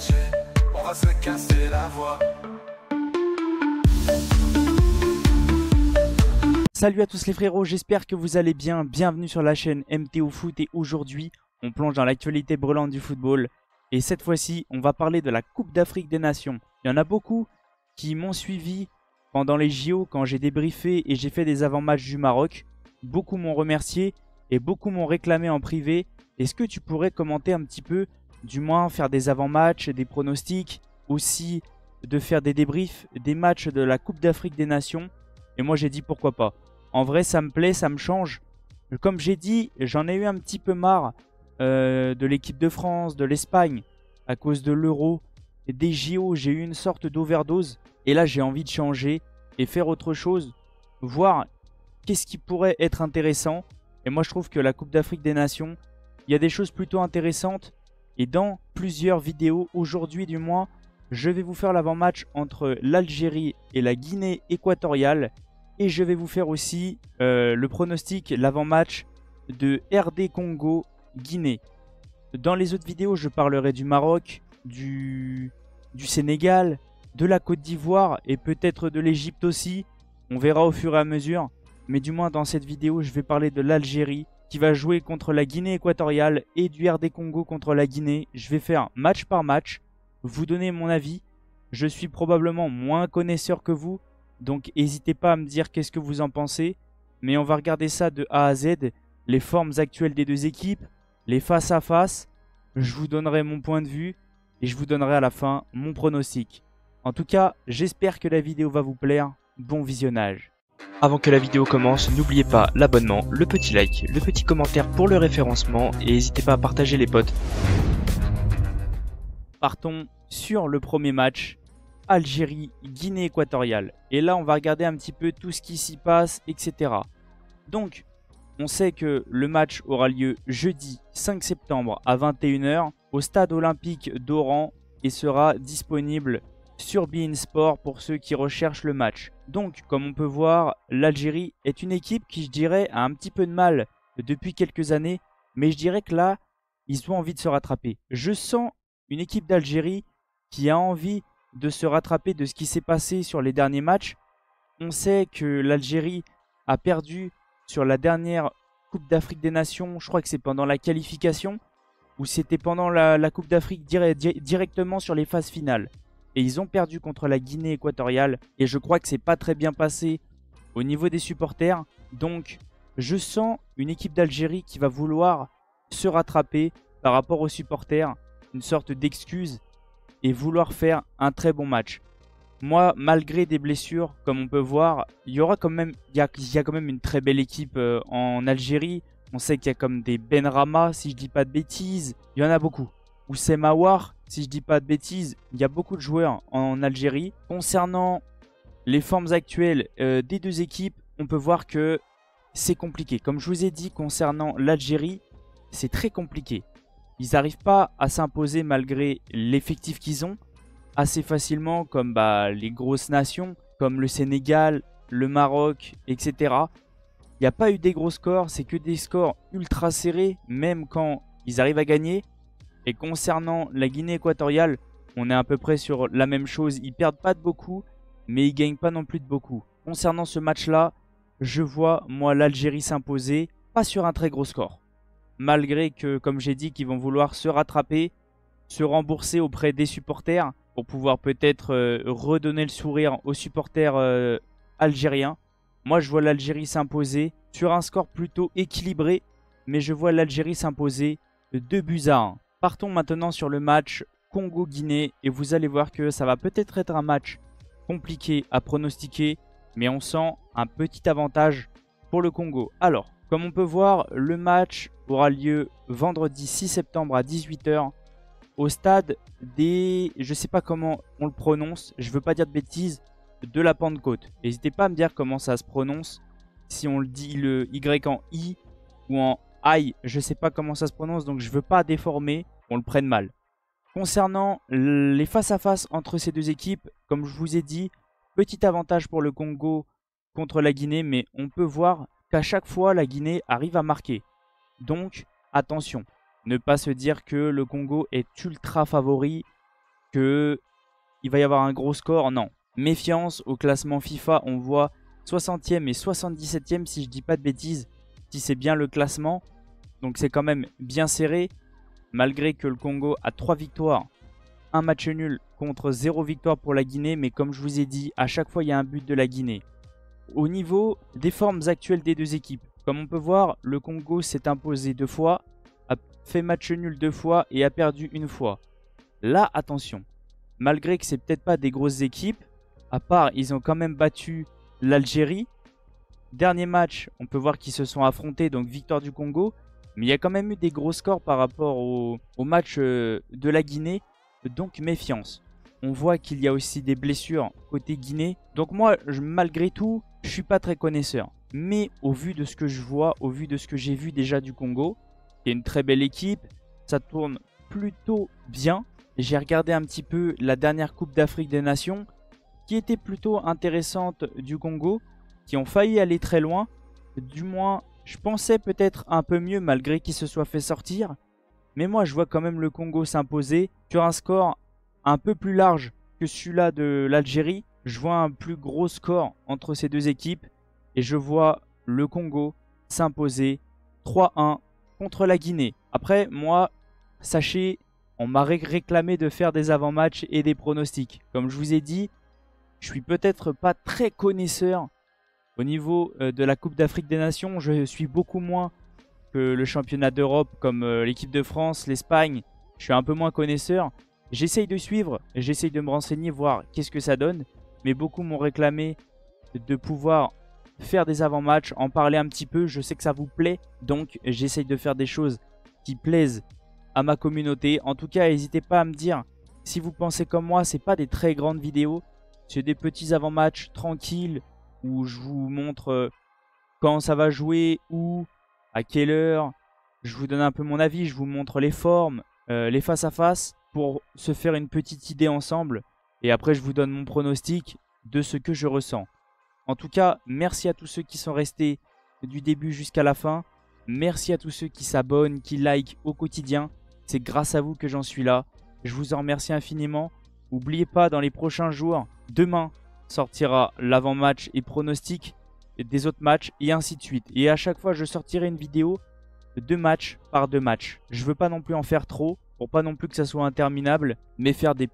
sketcher, on va se casser la voix. Salut à tous les frérots, j'espère que vous allez bien. Bienvenue sur la chaîne MTO Foot et aujourd'hui, on plonge dans l'actualité brûlante du football. Et cette fois-ci, on va parler de la Coupe d'Afrique des Nations. Il y en a beaucoup qui m'ont suivi pendant les JO quand j'ai débriefé et j'ai fait des avant-matchs du Maroc. Beaucoup m'ont remercié et beaucoup m'ont réclamé en privé. Est-ce que tu pourrais commenter un petit peu, du moins faire des avant-matchs, des pronostics, aussi de faire des débriefs des matchs de la Coupe d'Afrique des Nations? Et moi j'ai dit pourquoi pas. En vrai ça me plaît, ça me change. Comme j'ai dit, j'en ai eu un petit peu marre de l'équipe de France, de l'Espagne, à cause de l'Euro et des JO. J'ai eu une sorte d'overdose. Et là j'ai envie de changer et faire autre chose. Voir qu'est-ce qui pourrait être intéressant. Et moi je trouve que la Coupe d'Afrique des Nations, il y a des choses plutôt intéressantes. Et dans plusieurs vidéos, aujourd'hui du moins, je vais vous faire l'avant-match entre l'Algérie et la Guinée équatoriale. Et je vais vous faire aussi le pronostic, l'avant-match de RD Congo-Guinée. Dans les autres vidéos, je parlerai du Maroc, du Sénégal, de la Côte d'Ivoire et peut-être de l'Égypte aussi. On verra au fur et à mesure. Mais du moins dans cette vidéo, je vais parler de l'Algérie qui va jouer contre la Guinée équatoriale et du RD Congo contre la Guinée. Je vais faire match par match, vous donner mon avis. Je suis probablement moins connaisseur que vous, donc n'hésitez pas à me dire qu'est-ce que vous en pensez. Mais on va regarder ça de A à Z, les formes actuelles des deux équipes, les face à face. Je vous donnerai mon point de vue et je vous donnerai à la fin mon pronostic. En tout cas, j'espère que la vidéo va vous plaire. Bon visionnage. Avant que la vidéo commence, n'oubliez pas l'abonnement, le petit like, le petit commentaire pour le référencement et n'hésitez pas à partager les potes. Partons sur le premier match, Algérie-Guinée équatoriale. Et là, on va regarder un petit peu tout ce qui s'y passe, etc. Donc, on sait que le match aura lieu jeudi 5 septembre à 21 h au stade olympique d'Oran et sera disponible sur beIN Sport pour ceux qui recherchent le match. Donc, comme on peut voir, l'Algérie est une équipe qui, je dirais, a un petit peu de mal depuis quelques années. Mais je dirais que là, ils ont envie de se rattraper. Je sens une équipe d'Algérie qui a envie de se rattraper de ce qui s'est passé sur les derniers matchs. On sait que l'Algérie a perdu sur la dernière Coupe d'Afrique des Nations. Je crois que c'est pendant la qualification ou c'était pendant la Coupe d'Afrique directement sur les phases finales. Et ils ont perdu contre la Guinée équatoriale. Et je crois que c'est pas très bien passé au niveau des supporters. Donc, je sens une équipe d'Algérie qui va vouloir se rattraper par rapport aux supporters. Une sorte d'excuse et vouloir faire un très bon match. Moi, malgré des blessures, comme on peut voir, il y a quand même une très belle équipe en Algérie. On sait qu'il y a comme des Benrahma, si je dis pas de bêtises. Il y en a beaucoup. Oussem Aouar, si je dis pas de bêtises, il y a beaucoup de joueurs en Algérie. Concernant les formes actuelles des deux équipes, on peut voir que c'est compliqué. Comme je vous ai dit concernant l'Algérie, c'est très compliqué. Ils n'arrivent pas à s'imposer malgré l'effectif qu'ils ont assez facilement comme les grosses nations comme le Sénégal, le Maroc, etc. Il n'y a pas eu des gros scores, c'est que des scores ultra serrés même quand ils arrivent à gagner. Et concernant la Guinée équatoriale, on est à peu près sur la même chose. Ils perdent pas de beaucoup, mais ils gagnent pas non plus de beaucoup. Concernant ce match-là, je vois moi l'Algérie s'imposer, pas sur un très gros score. Malgré que, comme j'ai dit, qu'ils vont vouloir se rattraper, se rembourser auprès des supporters pour pouvoir peut-être redonner le sourire aux supporters algériens. Moi, je vois l'Algérie s'imposer sur un score plutôt équilibré, mais je vois l'Algérie s'imposer 2-1. Partons maintenant sur le match Congo-Guinée et vous allez voir que ça va peut-être être un match compliqué à pronostiquer, mais on sent un petit avantage pour le Congo. Alors, comme on peut voir, le match aura lieu vendredi 6 septembre à 18 h au stade des... Je sais pas comment on le prononce, je veux pas dire de bêtises, de la Pentecôte. N'hésitez pas à me dire comment ça se prononce, si on le dit le Y en I ou en I, je sais pas comment ça se prononce, donc je veux pas déformer, on le prenne mal. Concernant les face-à-face entre ces deux équipes, comme je vous ai dit, petit avantage pour le Congo contre la Guinée, mais on peut voir qu'à chaque fois la Guinée arrive à marquer. Donc attention, ne pas se dire que le Congo est ultra favori qu'il va y avoir un gros score. Non. Méfiance, au classement FIFA, on voit 60e et 77e si je dis pas de bêtises, si c'est bien le classement. Donc c'est quand même bien serré, malgré que le Congo a 3 victoires, un match nul contre 0 victoire pour la Guinée. Mais comme je vous ai dit, à chaque fois il y a un but de la Guinée. Au niveau des formes actuelles des deux équipes, comme on peut voir, le Congo s'est imposé 2 fois, a fait match nul 2 fois et a perdu 1 fois. Là, attention, malgré que c'est peut-être pas des grosses équipes, à part ils ont quand même battu l'Algérie. Dernier match, on peut voir qu'ils se sont affrontés, donc victoire du Congo. Mais il y a quand même eu des gros scores par rapport au match de la Guinée, donc méfiance. On voit qu'il y a aussi des blessures côté Guinée. Donc moi, malgré tout, je suis pas très connaisseur. Mais au vu de ce que je vois, au vu de ce que j'ai vu déjà du Congo, il y a une très belle équipe, ça tourne plutôt bien. J'ai regardé un petit peu la dernière Coupe d'Afrique des Nations, qui était plutôt intéressante du Congo, qui ont failli aller très loin. Du moins, je pensais peut-être un peu mieux malgré qu'il se soit fait sortir. Mais moi, je vois quand même le Congo s'imposer sur un score un peu plus large que celui-là de l'Algérie. Je vois un plus gros score entre ces deux équipes. Et je vois le Congo s'imposer 3-1 contre la Guinée. Après, moi, sachez, on m'a réclamé de faire des avant-matchs et des pronostics. Comme je vous ai dit, je suis peut-être pas très connaisseur au niveau de la Coupe d'Afrique des Nations. Je suis beaucoup moins que le championnat d'Europe comme l'équipe de France, l'Espagne. Je suis un peu moins connaisseur. J'essaye de suivre, j'essaye de me renseigner, voir qu'est-ce que ça donne. Mais beaucoup m'ont réclamé de pouvoir faire des avant-matchs, en parler un petit peu. Je sais que ça vous plaît, donc j'essaye de faire des choses qui plaisent à ma communauté. En tout cas, n'hésitez pas à me dire si vous pensez comme moi, c'est pas des très grandes vidéos. C'est des petits avant-matchs tranquilles où je vous montre quand ça va jouer, où, à quelle heure. Je vous donne un peu mon avis, je vous montre les formes, les face-à-face pour se faire une petite idée ensemble. Et après, je vous donne mon pronostic de ce que je ressens. En tout cas, merci à tous ceux qui sont restés du début jusqu'à la fin. Merci à tous ceux qui s'abonnent, qui likent au quotidien. C'est grâce à vous que j'en suis là. Je vous en remercie infiniment. N'oubliez pas, dans les prochains jours, demain sortira l'avant-match et pronostic des autres matchs et ainsi de suite. Et à chaque fois, je sortirai une vidéo de 2 matchs par 2 matchs. Je veux pas non plus en faire trop, pour pas non plus que ça soit interminable, mais faire des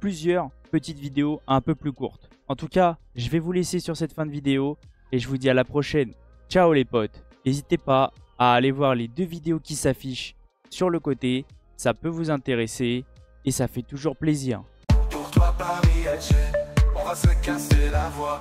plusieurs petites vidéos un peu plus courtes. En tout cas, je vais vous laisser sur cette fin de vidéo et je vous dis à la prochaine. Ciao les potes. N'hésitez pas à aller voir les 2 vidéos qui s'affichent sur le côté. Ça peut vous intéresser et ça fait toujours plaisir. Pour toi Paris Alger, on va se casser la voix.